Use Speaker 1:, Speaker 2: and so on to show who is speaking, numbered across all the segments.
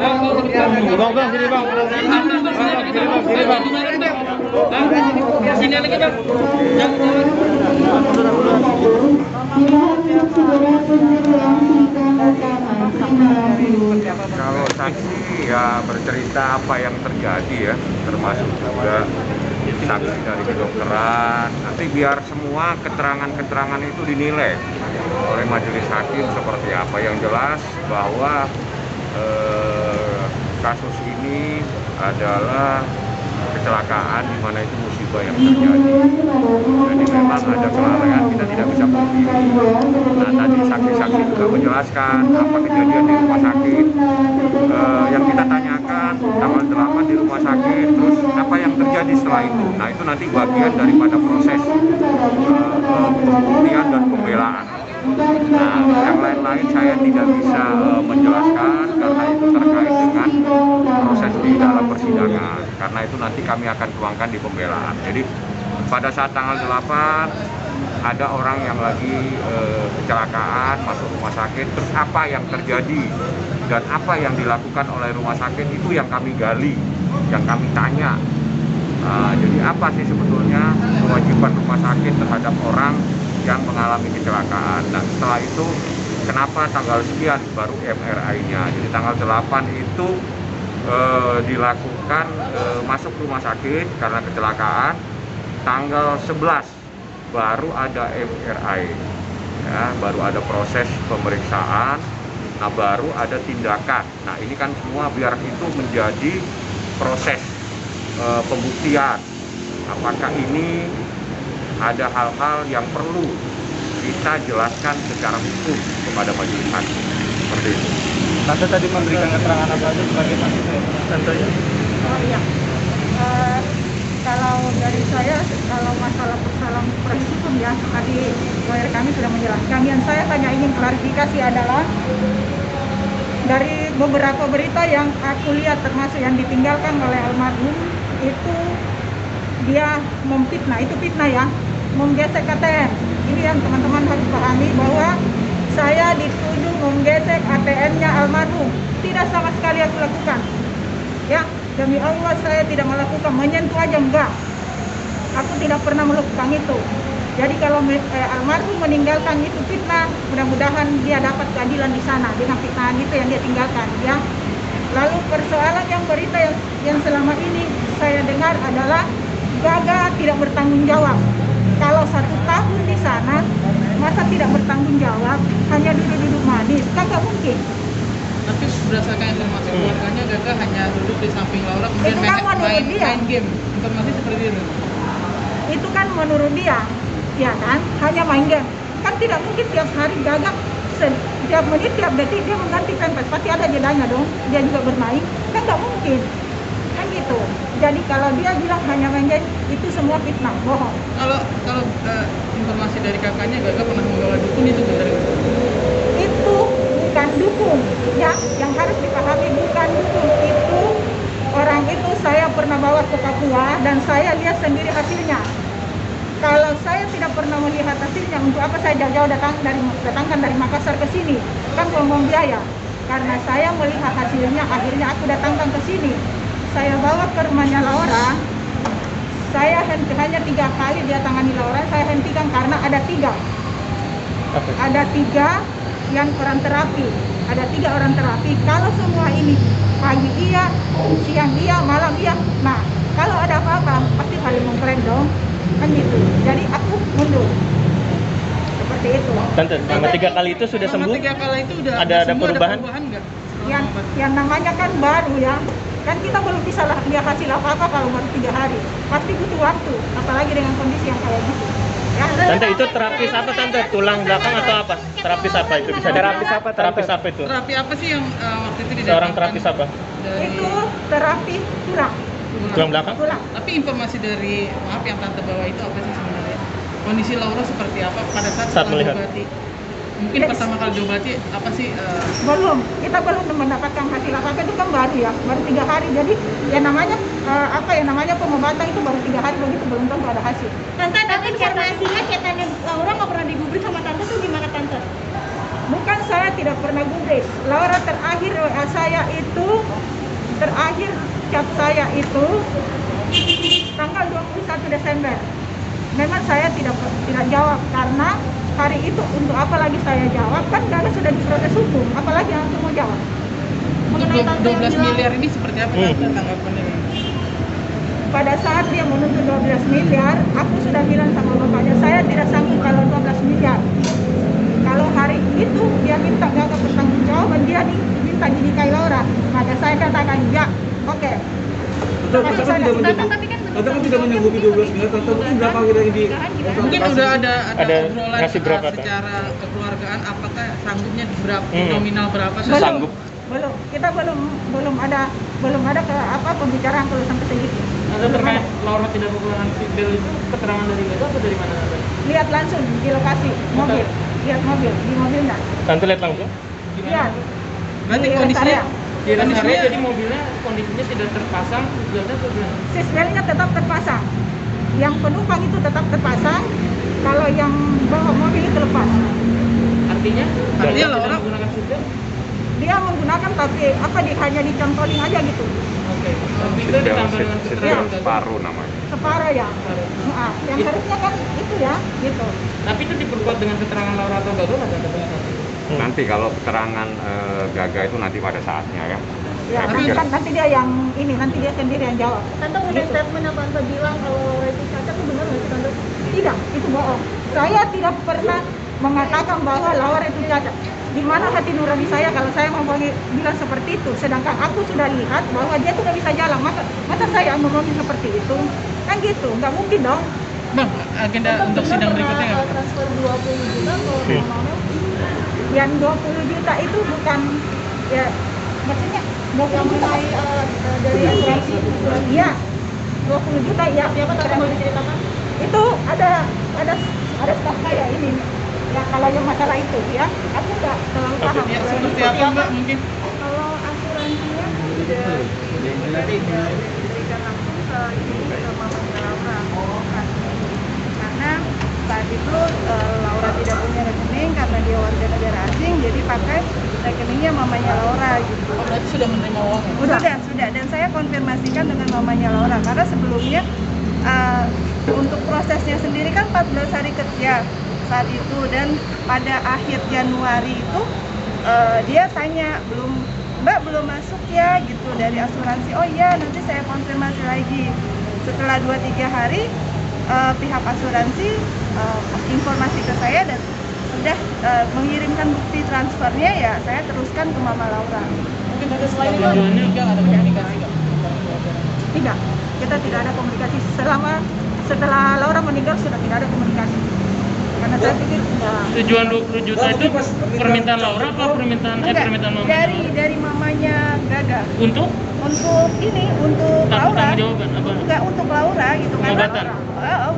Speaker 1: Bang, sini bang. Sini bang. Sini lagi bang.
Speaker 2: Kalau saksi ya bercerita apa yang terjadi ya, termasuk juga saksi dari kedokteran. Nanti biar semua keterangan-keterangan itu dinilai oleh majelis hakim seperti apa. Yang jelas bahwa kasus ini adalah kecelakaan di mana itu musibah yang terjadi. Jadi memang ada kelalaian, kita tidak bisa pungkiri. Nah, tadi saksi-saksi juga menjelaskan apa kejadian di rumah sakit. Yang kita tanyakan tanggal 8 di rumah sakit, terus apa yang terjadi setelah itu. Nah, itu nanti bagian daripada proses pembuktian dan pembelaan. Nah, yang lain-lain saya tidak bisa menjelaskan karena itu terkait dengan proses di dalam persidangan. Karena itu nanti kami akan tuangkan di pembelaan. Jadi pada saat tanggal 8 ada orang yang lagi kecelakaan masuk rumah sakit, terus apa yang terjadi dan apa yang dilakukan oleh rumah sakit itu yang kami gali, yang kami tanya. Jadi apa sih sebetulnya kewajiban rumah sakit terhadap orang yang mengalami kecelakaan. Dan setelah itu kenapa tanggal sekian baru MRI-nya. Jadi tanggal 8 itu dilakukan masuk rumah sakit karena kecelakaan. Tanggal 11 baru ada MRI, ya, baru ada proses pemeriksaan. Nah, baru ada tindakan. Nah, ini kan semua biar itu menjadi proses pembuktian. Apakah ini ada hal-hal yang perlu kita jelaskan secara hukum kepada majelis hakim, seperti itu.
Speaker 1: Tante tadi memberikan keterangan apa aja sebagai saksi? Tante ya?
Speaker 3: Oh iya, kalau dari saya, kalau masalah persoalan hukum ya, tadi lawyer kami sudah menjelaskan. Yang saya hanya ingin klarifikasi adalah dari beberapa berita yang aku lihat, termasuk yang ditinggalkan oleh almarhum, itu dia memfitnah, itu fitnah ya, menggesek ATM. Ini yang teman-teman harus pahami, bahwa saya dituduh menggesek ATM-nya almarhum. Tidak sama sekali aku lakukan. Ya, demi Allah saya tidak melakukan, menyentuh aja enggak. Aku tidak pernah melakukan itu. Jadi kalau almarhum meninggalkan itu fitnah, mudah-mudahan dia dapat keadilan di sana dengan fitnah itu yang dia tinggalkan, ya. Lalu persoalan yang berita yang selama ini saya dengar adalah Gaga tidak bertanggung jawab. Kalau 1 tahun di sana, masa tidak bertanggung jawab, hanya duduk-duduk manis, kan nggak mungkin.
Speaker 4: Tapi berdasarkan informasi keluarganya, Gaga hanya duduk di samping Laura, kemudian main game. Informasi seperti itu.
Speaker 3: Itu kan menurut dia, ya kan, hanya main game. Kan tidak mungkin tiap hari Gaga, tiap menit, tiap detik dia mengganti pampers. Pasti ada jedanya dong, dia juga bermain. Kan nggak mungkin, kan gitu. Jadi kalau dia bilang hanya main game, itu semua fitnah, bohong.
Speaker 4: Kalau informasi dari kakaknya, Gaga pernah membawa dukun, itu benar?
Speaker 3: Itu bukan dukun, ya, yang harus dipahami bukan dukun. Itu orang itu saya pernah bawa ke Papua dan saya lihat sendiri hasilnya. Kalau saya tidak pernah melihat hasilnya, untuk apa saya jauh-jauh datangkan dari Makassar ke sini? Kan buang-buang biaya. Karena saya melihat hasilnya, akhirnya aku datangkan ke sini. Saya bawa ke rumahnya Laura. Saya hanya 3 kali dia tangani Laura, saya hentikan karena ada 3. Ada 3 yang orang terapi. Ada 3 orang terapi. Kalau semua ini pagi iya, siang iya, malam iya. Nah, kalau ada apa-apa pasti saling mengklaim dong. Kan gitu. Jadi aku mundur. Seperti itu.
Speaker 1: Tante, selama 3 kali itu sudah sembuh?
Speaker 4: 3 kali itu udah
Speaker 1: ada
Speaker 4: sembuh,
Speaker 1: perubahan?
Speaker 4: Nggak?
Speaker 3: Yang namanya kan baru ya. Kan kita belum bisa lihat hasil apa-apa kalau baru 3 hari. Pasti butuh waktu, apalagi dengan kondisi yang kayak gitu. Ya.
Speaker 1: Tante, itu terapis apa Tante? Tulang belakang atau apa? Terapis apa itu? Bisa terapis apa? Terapis apa itu?
Speaker 4: Terapi apa sih yang waktu itu didatangkan?
Speaker 1: Seorang terapis apa?
Speaker 3: Itu terapi tulang.
Speaker 1: Tulang belakang?
Speaker 3: Tulang.
Speaker 4: Tapi informasi dari, maaf, yang Tante bawa itu apa sih sebenarnya? Kondisi Laura seperti apa pada saat
Speaker 1: melihat?
Speaker 4: diobati? Mungkin pertama kali diobati apa sih?
Speaker 3: Kita belum mendapatkan hasil apa-apa, itu kan baru ya, baru 3 hari. Jadi yang namanya pengobatan itu baru 3 hari, begitu belum tentu ada hasil.
Speaker 5: Tante, tapi informasinya cetannya Laura nggak pernah digubris sama Tante tuh gimana Tante?
Speaker 3: Bukan, saya tidak pernah gubris. Laura terakhir WA saya itu terakhir chat saya itu tanggal 21 Desember. Memang saya tidak jawab karena hari itu untuk apa lagi saya jawab, kan karena sudah diproses hukum, apalagi yang mau jawab.
Speaker 4: Untuk
Speaker 5: Mengenai
Speaker 4: 12 miliar ini seperti apa tanggapannya?
Speaker 3: Pada saat dia menuntut 12 miliar, aku sudah bilang sama bapaknya, saya tidak sanggup kalau 12 miliar. Kalau hari itu dia minta Gaga pertanggungjawaban, dia minta dinikahi Laura, maka saya katakan ya, oke.
Speaker 6: Tante kan tidak menyanggupi 12 miliar, Tante mungkin berapa kira-kira di...
Speaker 4: Mungkin udah ada obrolan
Speaker 1: ngasih berapa, Tante?
Speaker 4: secara kekeluargaan, apakah sanggupnya berapa, nominal berapa?
Speaker 2: Sanggup.
Speaker 3: Belum, kita belum ada pembicaraan kalau sampai segitu.
Speaker 1: Ada terkait Laura tidak menggunakan seatbelt itu keterangan dari Gaga atau dari mana?
Speaker 3: Lihat langsung di lokasi mobil, lihat mobil di mobilnya.
Speaker 1: Tante lihat langsung?
Speaker 3: Lihat.
Speaker 4: Berarti
Speaker 3: Di
Speaker 4: kondisinya
Speaker 3: area.
Speaker 1: Di rest area jadi mobilnya kondisinya tidak terpasang, seatbeltnya atau gimana?
Speaker 3: Seatbeltnya tetap terpasang. Yang penumpang itu tetap terpasang. Kalau yang bawa mobil itu lepas.
Speaker 1: Artinya
Speaker 4: Artinya
Speaker 1: tidak
Speaker 4: Laura
Speaker 1: menggunakan seatbelt?
Speaker 3: Dia menggunakan tapi hanya dicontohin aja gitu.
Speaker 1: Oke. Tapi itu ditambah dengan keterangan Gaga.
Speaker 2: Separuh namanya.
Speaker 3: Separuh ya. Nah, yang harusnya kan itu ya, gitu.
Speaker 1: Tapi itu diperkuat dengan keterangan Laura atau Gaga nggak ada penjelasan?
Speaker 2: Nanti kalau keterangan Gaga itu nanti pada saatnya ya.
Speaker 3: Ya,
Speaker 2: Saya pikir
Speaker 3: nanti dia yang ini, nanti dia sendiri yang jawab.
Speaker 5: Tante udah statement yang Tante bilang kalau Reti Caca itu benar nggak sih Tante?
Speaker 3: Tidak, itu bohong. Saya tidak pernah mengatakan bahwa Laura itu cacat. Di mana hati nurani saya kalau saya mau bilang seperti itu, sedangkan aku sudah lihat bahwa dia sudah bisa jalan, masa saya ngomongin seperti itu? Kan gitu, nggak mungkin dong.
Speaker 4: Bang, agenda untuk sidang berikutnya nggak?
Speaker 5: Transfer 20 juta ke Mama.
Speaker 3: Yang 20 juta itu bukan, ya maksudnya 20 juta
Speaker 5: Dari asuransi.
Speaker 3: iya, 20 juta ya.
Speaker 5: Siapa Tante mau diceritakan?
Speaker 3: Itu ada staf saya ini. Ya kalau yang masalah itu ya, aku nggak terlalu paham.
Speaker 4: Ya, seperti apa Mbak mungkin?
Speaker 5: Kalau asuransinya sudah diberikan langsung ke mamanya Laura. Karena saat itu Laura tidak punya rekening karena dia warga negara asing, jadi pakai rekeningnya mamanya Laura gitu.
Speaker 4: Oh, berarti sudah menerima uang ya?
Speaker 3: Sudah. Dan saya konfirmasikan dengan mamanya Laura karena sebelumnya untuk prosesnya sendiri kan 14 hari kerja saat itu, dan pada akhir Januari itu dia tanya, Mbak belum masuk ya gitu dari asuransi. Oh iya, nanti saya konfirmasi lagi. Setelah 2-3 hari pihak asuransi informasi ke saya dan sudah mengirimkan bukti transfernya, ya saya teruskan ke Mama Laura.
Speaker 4: Mungkin ada selain itu juga ada komunikasi nggak?
Speaker 3: Tidak, kita tidak ada komunikasi setelah Laura meninggal, sudah tidak ada komunikasi. Karena saya pikir
Speaker 1: Tujuan 20 juta itu permintaan Laura apa permintaan Mama?
Speaker 3: dari mamanya Gaga.
Speaker 1: Untuk
Speaker 3: Untuk Laura.
Speaker 1: jawaban apa?
Speaker 3: Enggak, untuk Laura gitu.
Speaker 1: Pengobatan?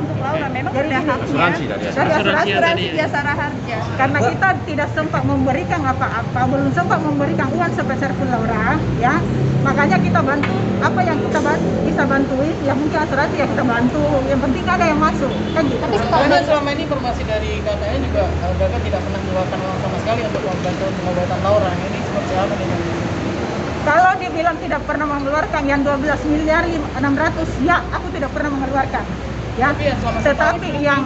Speaker 3: Untuk Laura memang sudah haknya.
Speaker 2: Asuransi dari
Speaker 3: Asuransi Jasara Harja. Karena kita tidak sempat memberikan apa-apa, belum sempat memberikan uang sepeser pun Laura, ya. Makanya kita bantu apa yang kita bisa bantuin, ya mungkin asuransi ya kita bantu. Yang penting ada yang masuk, kan gitu.
Speaker 4: Karena selama ini informasi dari kakaknya juga Gaga tidak pernah mengeluarkan uang sama sekali untuk membantu pengobatan Laura. Ini seperti apa nih?
Speaker 3: Kalau dibilang tidak pernah mengeluarkan yang 12 miliar 600, ya aku tidak pernah mengeluarkan. Ya,
Speaker 4: Tapi ya selama
Speaker 3: tetapi yang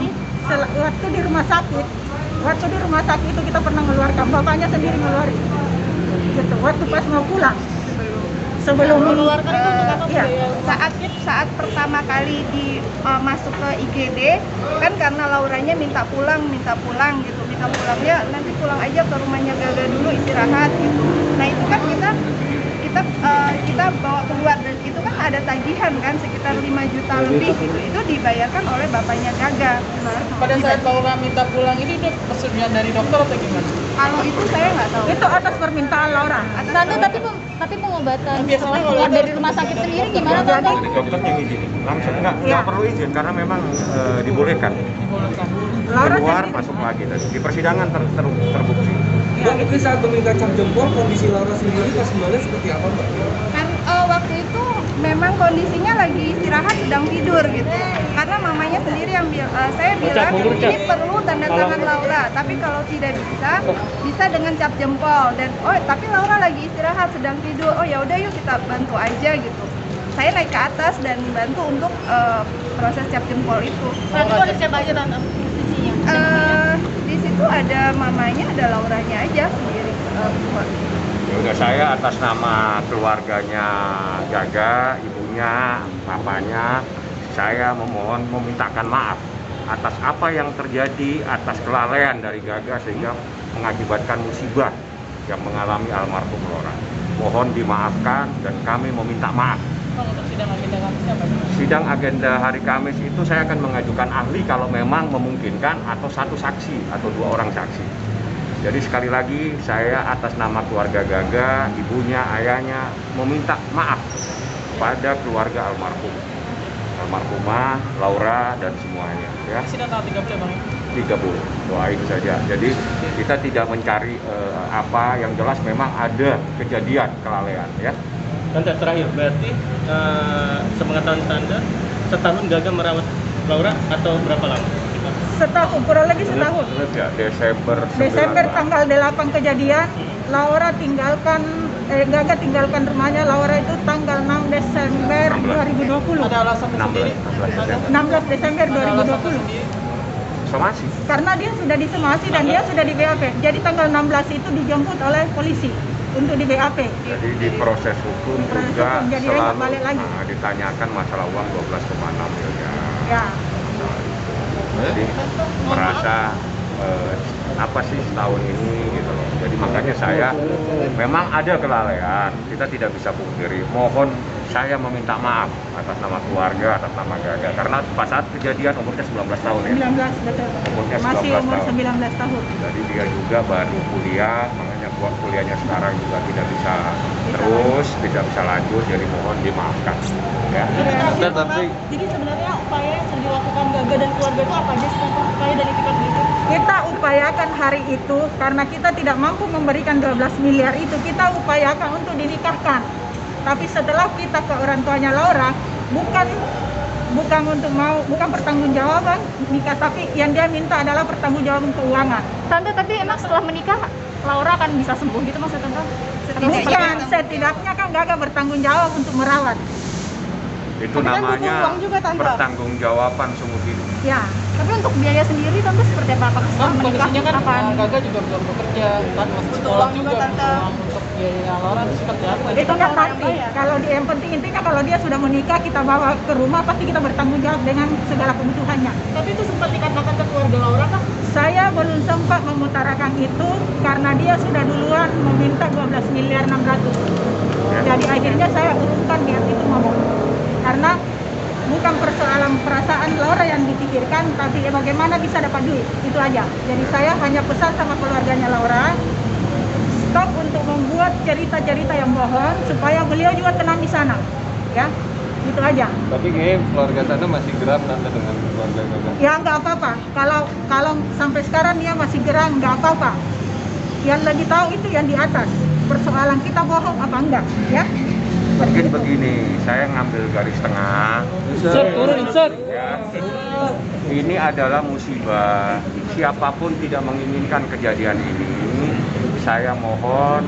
Speaker 3: waktu di rumah sakit itu kita pernah mengeluarkan, bapaknya sendiri ngeluarin. Gitu, waktu pas mau pulang. Sebelum
Speaker 5: Mengeluarkan itu untuk apa?
Speaker 3: ya,
Speaker 5: Biaya
Speaker 3: saat pertama kali masuk ke IGD kan karena Lauranya minta pulang gitu, minta pulangnya nanti pulang aja ke rumahnya Gaga dulu istirahat gitu. Nah itu kan kita bawa keluar, dan itu kan ada tagihan kan sekitar 5 juta lebih gitu, itu dibayarkan oleh bapaknya Gaga.
Speaker 4: Pada saat Laura minta pulang ini itu persetujuan dari dokter atau gimana?
Speaker 3: Kalau itu saya nggak tahu. Itu atas permintaan Laura.
Speaker 5: Tante, tapi pengobatan
Speaker 4: Biasanya
Speaker 5: setelah
Speaker 4: kalau
Speaker 5: keluar
Speaker 4: ada
Speaker 5: dari rumah sakit sendiri gimana Tante?
Speaker 2: Dari dokter yang izin. Langsung nggak perlu izin karena memang dibolehkan. Keluar masuk lagi. Dan di persidangan terbukti.
Speaker 6: Mbak, itu saat meminta cap jempol, kondisi Laura sendiri pas kemarin seperti apa, Mbak?
Speaker 3: Kan waktu itu memang
Speaker 5: memang kondisinya lagi istirahat sedang tidur gitu. Karena mamanya sendiri yang saya bilang ini perlu tanda tangan Laura, tapi kalau tidak bisa dengan cap jempol dan tapi Laura lagi istirahat sedang tidur. Oh ya udah yuk kita bantu aja gitu. Saya naik ke atas dan bantu untuk proses cap jempol itu.
Speaker 3: Saat itu ada siapa aja tante?
Speaker 5: Di situ ada mamanya, ada Lauranya aja sendiri.
Speaker 2: Ya udah, saya atas nama keluarganya Gaga, ibunya, papanya, saya memintakan maaf atas apa yang terjadi, atas kelalaian dari Gaga sehingga mengakibatkan musibah yang mengalami almarhum Laura. Mohon dimaafkan dan kami meminta maaf.
Speaker 4: Untuk sidang agenda Kamis apa?
Speaker 2: Sidang agenda hari Kamis itu saya akan mengajukan ahli kalau memang memungkinkan, atau 1 saksi atau 2 orang saksi. Jadi sekali lagi saya atas nama keluarga Gaga, ibunya, ayahnya meminta maaf pada keluarga almarhumah Laura dan semuanya ya.
Speaker 4: Sidang tanggal 30 Bang.
Speaker 2: 30, doain saja. Jadi kita tidak mencari apa, yang jelas memang ada kejadian kelalaian ya.
Speaker 1: Tante, terakhir berarti sepengetahuan Tante setahun Gaga merawat Laura atau berapa lama?
Speaker 3: Setahun, kurang lagi setahun.
Speaker 2: Ya, Desember
Speaker 3: tanggal 8 kejadian, Laura Gaga tinggalkan rumahnya Laura itu tanggal 6 Desember 2020.
Speaker 4: Ada alasan sendiri?
Speaker 3: 16 Desember 2020.
Speaker 2: somasi.
Speaker 3: Karena dia sudah disomasi dan dia sudah di BAP. Jadi tanggal 16 itu dijemput oleh polisi untuk di BAP.
Speaker 2: Jadi di proses hukum juga
Speaker 3: jadi
Speaker 2: selalu
Speaker 3: balik lagi.
Speaker 2: ditanyakan masalah uang 12,6 miliar.
Speaker 3: Ya.
Speaker 2: Jadi merasa apa sih setahun ini gitu loh. Jadi makanya saya memang ada kelalaian, kita tidak bisa pungkiri. Mohon saya meminta maaf atas nama keluarga, atas nama Gaga, karena pas saat kejadian umurnya 19 tahun ya.
Speaker 3: 19, betul.
Speaker 2: Umurnya
Speaker 3: Masih
Speaker 2: 19
Speaker 3: umur
Speaker 2: tahun.
Speaker 3: 19 tahun.
Speaker 2: Jadi dia juga baru kuliah, makanya buat kuliahnya sekarang juga tidak bisa terus, tidak bisa lanjut, jadi mohon dimaafkan ya.
Speaker 3: Jadi sebenarnya upaya yang sudah dilakukan Gaga dan keluarga itu apa aja sih upaya dan itikat itu? Kita upayakan hari itu karena kita tidak mampu memberikan 12 miliar itu, kita upayakan untuk dinikahkan. Tapi setelah kita ke orang tuanya Laura, bukan pertanggungjawaban nikah, tapi yang dia minta adalah pertanggungjawaban keuangan.
Speaker 7: Tante, tapi emang setelah menikah Laura akan bisa sembuh gitu maksud Tante?
Speaker 3: Bukan, setidaknya kan Gaga bertanggung jawab untuk merawat.
Speaker 2: Itu
Speaker 3: Tapi kan butuh
Speaker 2: namanya
Speaker 3: uang juga, Tante.
Speaker 2: pertanggungjawaban seumur hidup.
Speaker 3: Ya,
Speaker 7: Tapi untuk biaya sendiri Tante seperti apa? Apakah setelah
Speaker 4: Kan
Speaker 7: menikah
Speaker 4: kondisinya kan
Speaker 7: akan
Speaker 4: Gaga juga belum bekerja, kan masih sekolah juga, uang untuk biaya Laura itu seperti apa?
Speaker 3: itu kan nanti. Kalau dia, yang penting intinya kalau dia sudah menikah, kita bawa ke rumah, pasti kita bertanggung jawab dengan segala kebutuhannya.
Speaker 7: Tapi itu sempat dikatakan ke keluarga Laura kah?
Speaker 3: Saya belum sempat mengutarakan itu karena dia sudah duluan meminta 12 miliar 600. Jadi akhirnya saya urungkan niat itu ngomong. Karena bukan persoalan perasaan Laura yang dipikirkan, tapi bagaimana bisa dapat duit, itu aja. Jadi saya hanya pesan sama keluarganya Laura, stop untuk membuat cerita-cerita yang bohong supaya beliau juga tenang di sana, ya, itu aja.
Speaker 6: Tapi kayaknya keluarga sana masih geram Tante dengan keluarga Gaga.
Speaker 3: Ya nggak apa-apa. Kalau sampai sekarang dia masih geram, nggak apa-apa. Yang lebih tahu itu yang di atas. Persoalan kita bohong apa enggak, ya?
Speaker 2: Mungkin begini, saya ngambil garis tengah. Ya. Ini adalah musibah. Siapapun tidak menginginkan kejadian ini. Saya mohon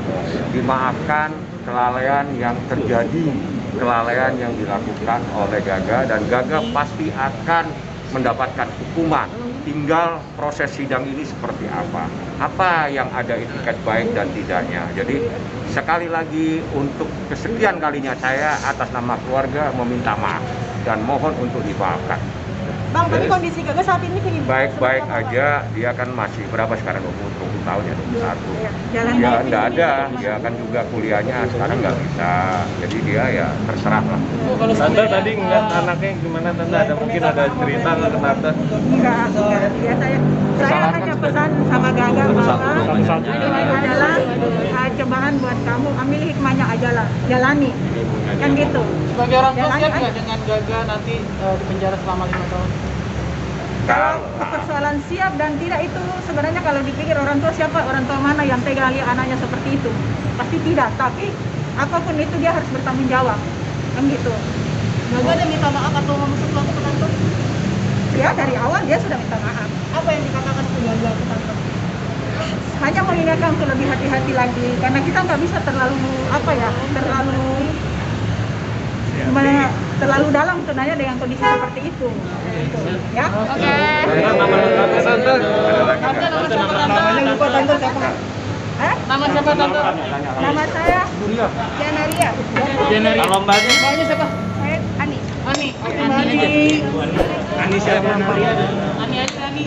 Speaker 2: dimaafkan kelalaian yang terjadi, kelalaian yang dilakukan oleh Gaga, dan Gaga pasti akan mendapatkan hukuman. Tinggal proses sidang ini seperti apa yang ada etiket baik dan tidaknya. Jadi sekali lagi untuk kesekian kalinya saya atas nama keluarga meminta maaf dan mohon untuk dimaafkan.
Speaker 3: Bang, tapi kondisi Gaga saat ini kayak gimana?
Speaker 2: Baik-baik aja, dia kan masih berapa sekarang, 20 tahun ya, 21.
Speaker 3: Jalan
Speaker 2: Ya
Speaker 3: baik.
Speaker 2: enggak ada, dia kan juga kuliahnya sekarang nggak bisa. Jadi dia ya terserah lah.
Speaker 4: Kalau
Speaker 1: Tante tadi ngeliat anaknya gimana Tante? Ada mungkin ada cerita nggak ke Tante?
Speaker 3: Enggak. Ya, saya hanya pesan sama Gaga bahwa ini adalah cobaan buat kamu, ambil hikmahnya aja lah, jalani. Kan gitu.
Speaker 4: sebagai orang tua
Speaker 3: Jalani
Speaker 4: siap
Speaker 3: aja.
Speaker 4: nggak dengan Gaga nanti di penjara selama 5 tahun?
Speaker 3: Kalau persoalan siap dan tidak itu sebenarnya kalau dipikir orang tua siapa, orang tua mana yang tega lihat anaknya seperti itu? Pasti tidak, tapi apapun itu dia harus bertanggung jawab. kan gitu.
Speaker 5: Gaga ada minta maaf atau ngomong sesuatu ke tante?
Speaker 3: Ya dari awal dia sudah minta maaf.
Speaker 5: Apa yang dikatakan ke Gaga ke tante?
Speaker 3: Hanya mengingatkan untuk lebih hati-hati lagi karena kita nggak bisa terlalu terlalu dalam sebenarnya dengan kondisi seperti itu. Gitu, ya.
Speaker 7: Oke.
Speaker 1: Nama lengkapnya tante.
Speaker 4: Tante, nama siapa tante?
Speaker 3: Namanya lupa tante siapa?
Speaker 4: Nama siapa tante?
Speaker 3: Nama saya
Speaker 5: Janaria.
Speaker 4: Jeneri.
Speaker 1: Kalau mbaknya?
Speaker 4: Mbaknya siapa?
Speaker 5: Saya Ani.
Speaker 4: Ani.
Speaker 3: Ani.
Speaker 1: Ani siapa?
Speaker 4: Ani aja Ani.